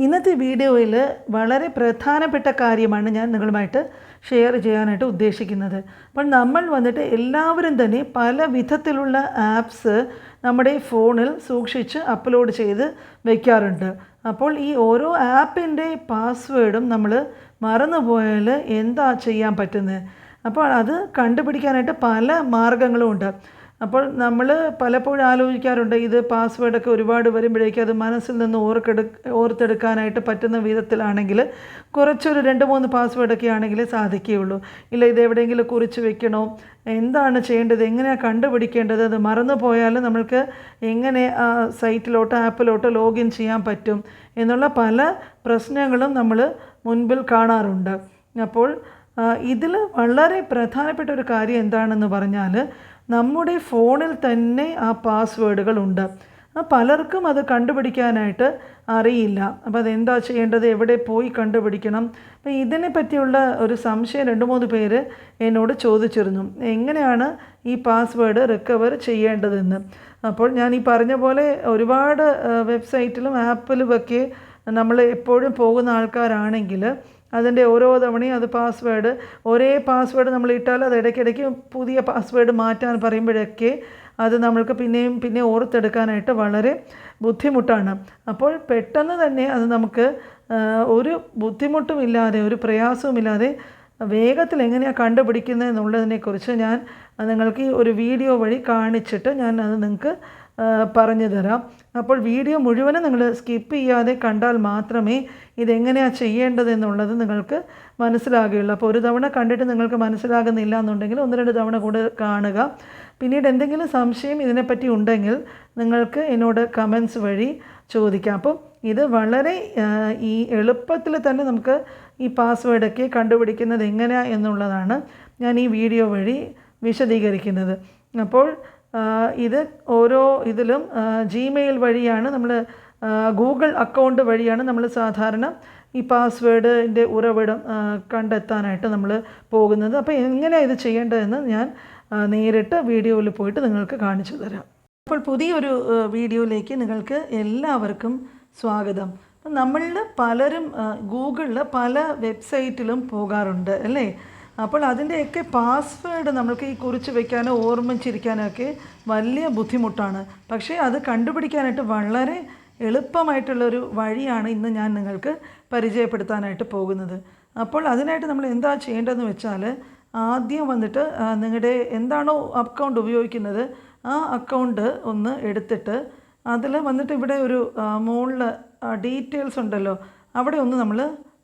ഇന്നത്തെ വീഡിയോയിൽ വളരെ പ്രധാനപ്പെട്ട കാര്യമാണ് ഞാൻ നിങ്ങളുമായിട്ട് ഷെയർ ചെയ്യാനായിട്ട് ഉദ്ദേശിക്കുന്നത്. അപ്പോൾ നമ്മൾ വന്നിട്ട് എല്ലാവരും തന്നെ പല വിധത്തിലുള്ള ആപ്സ് നമ്മുടെ ഫോണിൽ സൂക്ഷിച്ച് അപ്ലോഡ് ചെയ്ത് വയ്ക്കാറുണ്ട്. അപ്പോൾ ഈ ഓരോ ആപ്പിൻ്റെ പാസ്വേഡും നമ്മൾ മറന്നുപോയാൽ എന്താ ചെയ്യാൻ പറ്റുന്നത്? അപ്പോൾ അത് കണ്ടുപിടിക്കാനായിട്ട് പല മാർഗങ്ങളും ഉണ്ട്. അപ്പോൾ നമ്മൾ പലപ്പോഴും ആലോചിക്കാറുണ്ട്, ഇത് പാസ്വേഡൊക്കെ ഒരുപാട് വരുമ്പോഴേക്കും അത് മനസ്സിൽ നിന്ന് ഓർത്തെടുക്കാനായിട്ട് പറ്റുന്ന വിധത്തിലാണെങ്കിൽ കുറച്ചൊരു 2-3 പാസ്വേഡൊക്കെ ആണെങ്കിൽ സാധിക്കുകയുള്ളൂ. ഇല്ല, ഇത് എവിടെയെങ്കിലും കുറിച്ച് വെക്കണോ, എന്താണ് ചെയ്യേണ്ടത്, എങ്ങനെയാണ് കണ്ടുപിടിക്കേണ്ടത്, അത് മറന്നു പോയാൽ നമ്മൾക്ക് എങ്ങനെ ആ സൈറ്റിലോട്ടോ ആപ്പിലോട്ടോ ലോഗിൻ ചെയ്യാൻ പറ്റും എന്നുള്ള പല പ്രശ്നങ്ങളും നമ്മൾ മുൻപിൽ കാണാറുണ്ട്. അപ്പോൾ ഇതിൽ വളരെ പ്രധാനപ്പെട്ട ഒരു കാര്യം എന്താണെന്ന് പറഞ്ഞാൽ, നമ്മുടെ ഫോണിൽ തന്നെ ആ പാസ്വേഡുകളുണ്ട്. പലർക്കും അത് കണ്ടുപിടിക്കാനായിട്ട് അറിയില്ല. അപ്പോൾ അതെന്താ ചെയ്യേണ്ടത്, എവിടെ പോയി കണ്ടുപിടിക്കണം? അപ്പോൾ ഇതിനെ പറ്റിയുള്ള ഒരു സംശയം 2-3 പേര് എന്നോട് ചോദിച്ചിരുന്നു, എങ്ങനെയാണ് ഈ പാസ്വേഡ് റിക്കവർ ചെയ്യേണ്ടതെന്ന്. അപ്പോൾ ഞാൻ ഈ പറഞ്ഞ പോലെ ഒരുപാട് വെബ്സൈറ്റിലും ആപ്പിലുമൊക്കെ നമ്മൾ എപ്പോഴും പോകുന്ന ആൾക്കാരാണെങ്കിൽ അതിൻ്റെ ഓരോ തവണയും അത് ഒരേ പാസ്വേഡ് നമ്മൾ ഇട്ടാൽ അത് ഇടയ്ക്കിടയ്ക്ക് പുതിയ പാസ്വേഡ് മാറ്റാൻ പറയുമ്പോഴൊക്കെ അത് നമ്മൾക്ക് പിന്നെ ഓർത്തെടുക്കാനായിട്ട് വളരെ ബുദ്ധിമുട്ടാണ്. അപ്പോൾ പെട്ടെന്ന് തന്നെ അത് നമുക്ക് ഒരു ബുദ്ധിമുട്ടുമില്ലാതെ ഒരു പ്രയാസവുമില്ലാതെ വേഗത്തിൽ എങ്ങനെയാണ് കണ്ടുപിടിക്കുന്നത് എന്നുള്ളതിനെക്കുറിച്ച് ഞാൻ നിങ്ങൾക്ക് ഒരു വീഡിയോ വഴി കാണിച്ചിട്ട് ഞാൻ അത് നിങ്ങൾക്ക് പറഞ്ഞു തരാം. അപ്പോൾ വീഡിയോ മുഴുവനും നിങ്ങൾ സ്കിപ്പ് ചെയ്യാതെ കണ്ടാൽ മാത്രമേ ഇതെങ്ങനെയാണ് ചെയ്യേണ്ടതെന്നുള്ളത് നിങ്ങൾക്ക് മനസ്സിലാകുകയുള്ളൂ. അപ്പോൾ ഒരു തവണ കണ്ടിട്ട് നിങ്ങൾക്ക് മനസ്സിലാകുന്നില്ല എന്നുണ്ടെങ്കിൽ 1-2 തവണ കൂടെ കാണുക. പിന്നീട് എന്തെങ്കിലും സംശയം ഇതിനെപ്പറ്റി ഉണ്ടെങ്കിൽ നിങ്ങൾക്ക് എന്നോട് കമൻസ് വഴി ചോദിക്കാം. അപ്പോൾ ഇത് വളരെ ഈ എളുപ്പത്തിൽ തന്നെ നമുക്ക് ഈ പാസ്വേഡൊക്കെ കണ്ടുപിടിക്കുന്നത് എങ്ങനെയാണ് എന്നുള്ളതാണ് ഞാൻ ഈ വീഡിയോ വഴി വിശദീകരിക്കുന്നത്. അപ്പോൾ ഇത് ഓരോ ഇതിലും ജിമെയിൽ വഴിയാണ് നമ്മൾ, ഗൂഗിൾ അക്കൗണ്ട് വഴിയാണ് നമ്മൾ സാധാരണ ഈ പാസ്വേഡിൻ്റെ ഉറവിടം കണ്ടെത്താനായിട്ട് നമ്മൾ പോകുന്നത്. അപ്പോൾ എങ്ങനെയാണ് ഇത് ചെയ്യേണ്ടതെന്ന് ഞാൻ നേരിട്ട് വീഡിയോയിൽ പോയിട്ട് നിങ്ങൾക്ക് കാണിച്ചു തരാം. അപ്പോൾ പുതിയൊരു വീഡിയോയിലേക്ക് നിങ്ങൾക്ക് എല്ലാവർക്കും സ്വാഗതം. അപ്പം നമ്മളിൽ പലരും ഗൂഗിളിൽ പല വെബ്സൈറ്റിലും പോകാറുണ്ട് അല്ലേ? അപ്പോൾ അതിൻ്റെയൊക്കെ പാസ്വേഡ് നമ്മൾക്ക് ഈ കുറിച്ച് വയ്ക്കാനോ ഓർമ്മിച്ചിരിക്കാനോ ഒക്കെ വലിയ ബുദ്ധിമുട്ടാണ്. പക്ഷേ അത് കണ്ടുപിടിക്കാനായിട്ട് വളരെ എളുപ്പമായിട്ടുള്ളൊരു വഴിയാണ് ഇന്ന് ഞാൻ നിങ്ങൾക്ക് പരിചയപ്പെടുത്താനായിട്ട് പോകുന്നത്. അപ്പോൾ അതിനായിട്ട് നമ്മൾ എന്താ ചെയ്യേണ്ടതെന്ന് വെച്ചാൽ, ആദ്യം വന്നിട്ട് നിങ്ങളുടെ എന്താണോ അക്കൗണ്ട് ഉപയോഗിക്കുന്നത് ആ അക്കൗണ്ട് ഒന്ന് എടുത്തിട്ട് അതിൽ വന്നിട്ട് ഇവിടെ ഒരു മുകളിൽ ഡീറ്റെയിൽസ് ഉണ്ടല്ലോ, അവിടെ ഒന്ന് നമ്മൾ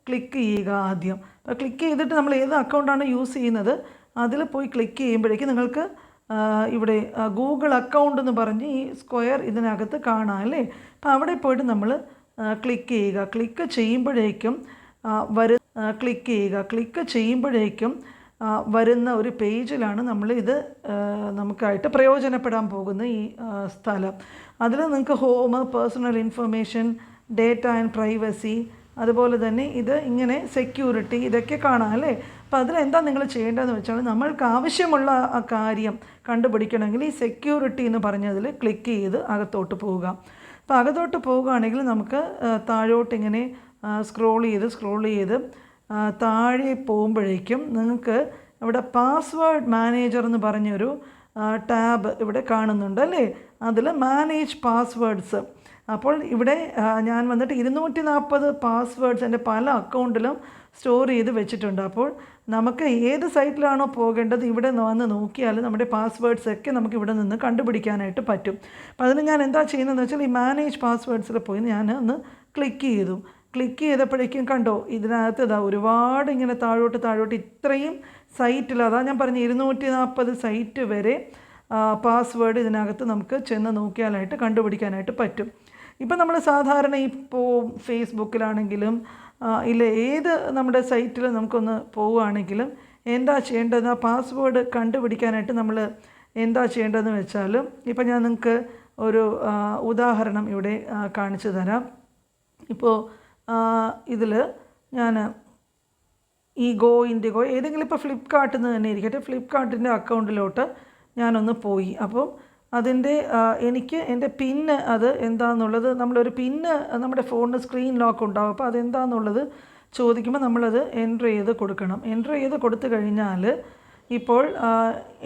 ക്ലിക്ക് ചെയ്യുക ആദ്യം. അപ്പോൾ ക്ലിക്ക് ചെയ്തിട്ട് നമ്മൾ ഏത് അക്കൗണ്ടാണ് യൂസ് ചെയ്യുന്നത് അതിൽ പോയി ക്ലിക്ക് ചെയ്യുമ്പോഴേക്കും നിങ്ങൾക്ക് ഇവിടെ ഗൂഗിൾ അക്കൗണ്ട് എന്ന് പറഞ്ഞ് ഈ സ്ക്വയർ ഇതിനകത്ത് കാണാം അല്ലേ? അപ്പോൾ അവിടെ പോയിട്ട് നമ്മൾ ക്ലിക്ക് ചെയ്യുക. ക്ലിക്ക് ചെയ്യുമ്പോഴേക്കും വരുന്ന ഒരു പേജിലാണ് നമ്മൾ ഇത് നമുക്കായിട്ട് പ്രയോജനപ്പെടാൻ പോകുന്ന ഈ സ്ഥലം. അതിൽ നിങ്ങൾക്ക് home, personal information, data and privacy, അതുപോലെ തന്നെ ഇത് ഇങ്ങനെ സെക്യൂരിറ്റി, ഇതൊക്കെ കാണാം അല്ലേ? അപ്പോൾ അതിലെന്താ നിങ്ങൾ ചെയ്യേണ്ടതെന്ന് വെച്ചാൽ, നമ്മൾക്ക് ആവശ്യമുള്ള ആ കാര്യം കണ്ടുപിടിക്കണമെങ്കിൽ ഈ സെക്യൂരിറ്റി എന്ന് പറഞ്ഞതിൽ ക്ലിക്ക് ചെയ്ത് അകത്തോട്ട് പോവുക. അപ്പോൾ അകത്തോട്ട് പോവുകയാണെങ്കിൽ നമുക്ക് താഴോട്ട് ഇങ്ങനെ സ്ക്രോൾ ചെയ്ത് താഴെ പോകുമ്പോഴേക്കും നിങ്ങൾക്ക് ഇവിടെ പാസ്വേഡ് മാനേജർ എന്ന് പറഞ്ഞൊരു ടാബ് ഇവിടെ കാണുന്നുണ്ട് അല്ലേ? അതിൽ മാനേജ് പാസ്വേഡ്സ്. അപ്പോൾ ഇവിടെ ഞാൻ വന്നിട്ട് 240 പാസ്വേഡ്സ് എൻ്റെ പല അക്കൗണ്ടിലും സ്റ്റോർ ചെയ്ത് വെച്ചിട്ടുണ്ട്. അപ്പോൾ നമുക്ക് ഏത് സൈറ്റിലാണോ പോകേണ്ടത് ഇവിടെ വന്ന് നോക്കിയാൽ നമ്മുടെ പാസ്വേഡ്സൊക്കെ നമുക്ക് ഇവിടെ നിന്ന് കണ്ടുപിടിക്കാനായിട്ട് പറ്റും. അപ്പോൾ അതിന് ഞാൻ എന്താ ചെയ്യുന്നതെന്ന് വെച്ചാൽ, ഈ മാനേജ് പാസ്വേഡ്സിൽ പോയി ഞാൻ ഒന്ന് ക്ലിക്ക് ചെയ്തപ്പോഴേക്കും കണ്ടോ, ഇതിനകത്ത് ഇതാ ഒരുപാട് ഇങ്ങനെ താഴോട്ട് ഇത്രയും സൈറ്റിൽ, അതാ ഞാൻ പറഞ്ഞ 240 സൈറ്റ് വരെ പാസ്വേഡ് ഇതിനകത്ത് നമുക്ക് ചെന്ന് നോക്കിയാലായിട്ട് കണ്ടുപിടിക്കാനായിട്ട് പറ്റും. ഇപ്പം നമ്മൾ സാധാരണ ഇപ്പോൾ ഫേസ്ബുക്കിലാണെങ്കിലും ഇല്ല ഏത് നമ്മുടെ സൈറ്റിൽ നമുക്കൊന്ന് പോവുകയാണെങ്കിലും എന്താ ചെയ്യേണ്ടത്, ആ പാസ്വേഡ് കണ്ടുപിടിക്കാനായിട്ട് നമ്മൾ എന്താ ചെയ്യേണ്ടതെന്ന് വെച്ചാൽ, ഇപ്പം ഞാൻ നിങ്ങൾക്ക് ഒരു ഉദാഹരണം ഇവിടെ കാണിച്ചു തരാം. ഇപ്പോൾ ഇതിൽ ഞാൻ ഈ ഇൻഡിഗോ ഏതെങ്കിലും ഇപ്പോൾ ഫ്ലിപ്കാർട്ടിൽ നിന്ന് തന്നെ ഇരിക്കട്ടെ, ഫ്ലിപ്കാർട്ടിൻ്റെ അക്കൗണ്ടിലോട്ട് ഞാനൊന്ന് പോയി. അപ്പം അതിൻ്റെ എനിക്ക് എൻ്റെ പിന്ന് അത് എന്താണെന്നുള്ളത് നമ്മളൊരു പിന്ന് നമ്മുടെ ഫോണിന് സ്ക്രീൻ ലോക്ക് ഉണ്ടാകും. അപ്പോൾ അതെന്താണെന്നുള്ളത് ചോദിക്കുമ്പോൾ നമ്മളത് എൻ്റർ ചെയ്ത് കൊടുക്കണം. എൻ്റർ ചെയ്ത് കൊടുത്തു കഴിഞ്ഞാൽ ഇപ്പോൾ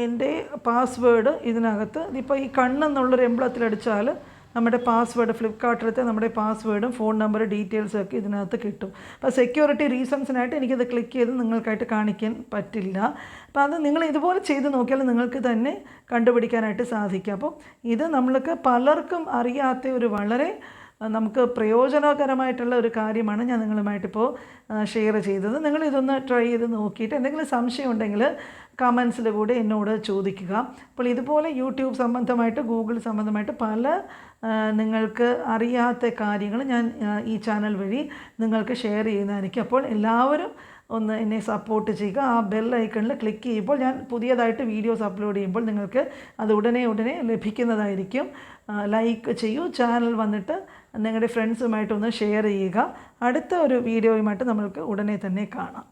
എൻ്റെ പാസ്വേഡ് ഇതിനകത്ത് ഇപ്പോൾ ഈ കണ്ണെന്നുള്ളൊരു എംബ്ലത്തിലടിച്ചാൽ നമ്മുടെ പാസ്വേഡ് ഫ്ലിപ്കാർട്ടിലത്തെ നമ്മുടെ പാസ്വേഡും ഫോൺ നമ്പർ ഡീറ്റെയിൽസും ഒക്കെ ഇതിനകത്ത് കിട്ടും. അപ്പോൾ സെക്യൂരിറ്റി റീസൺസിനായിട്ട് എനിക്കത് ക്ലിക്ക് ചെയ്ത് നിങ്ങൾക്കായിട്ട് കാണിക്കാൻ പറ്റില്ല. അപ്പോൾ അത് നിങ്ങൾ ഇതുപോലെ ചെയ്ത് നോക്കിയാൽ നിങ്ങൾക്ക് തന്നെ കണ്ടുപിടിക്കാനായിട്ട് സാധിക്കും. അപ്പോൾ ഇത് നമ്മൾക്ക് പലർക്കും അറിയാത്ത ഒരു വളരെ നമുക്ക് പ്രയോജനകരമായിട്ടുള്ള ഒരു കാര്യമാണ് ഞാൻ നിങ്ങളുമായിട്ടിപ്പോൾ ഷെയർ ചെയ്തത്. നിങ്ങളിതൊന്ന് ട്രൈ ചെയ്ത് നോക്കിയിട്ട് എന്തെങ്കിലും സംശയം ഉണ്ടെങ്കിൽ കമൻസിൽ കൂടെ എന്നോട് ചോദിക്കുക. അപ്പോൾ ഇതുപോലെ യൂട്യൂബ് സംബന്ധമായിട്ട് ഗൂഗിൾ സംബന്ധമായിട്ട് പല നിങ്ങൾക്ക് അറിയാത്ത കാര്യങ്ങൾ ഞാൻ ഈ ചാനൽ വഴി നിങ്ങൾക്ക് ഷെയർ ചെയ്യുന്നതായിരിക്കും. അപ്പോൾ എല്ലാവരും ഒന്ന് എന്നെ സപ്പോർട്ട് ചെയ്യുക. ആ ബെൽ ഐക്കണിൽ ക്ലിക്ക് ചെയ്യുമ്പോൾ ഞാൻ പുതിയതായിട്ട് വീഡിയോസ് അപ്ലോഡ് ചെയ്യുമ്പോൾ നിങ്ങൾക്ക് അത് ഉടനെ ലഭിക്കുന്നതായിരിക്കും. ലൈക്ക് ചെയ്യൂ. ചാനൽ വന്നിട്ട് നിങ്ങളുടെ ഫ്രണ്ട്സുമായിട്ടൊന്ന് ഷെയർ ചെയ്യുക. അടുത്ത ഒരു വീഡിയോയുമായിട്ട് നമ്മൾക്ക് ഉടനെ തന്നെ കാണാം.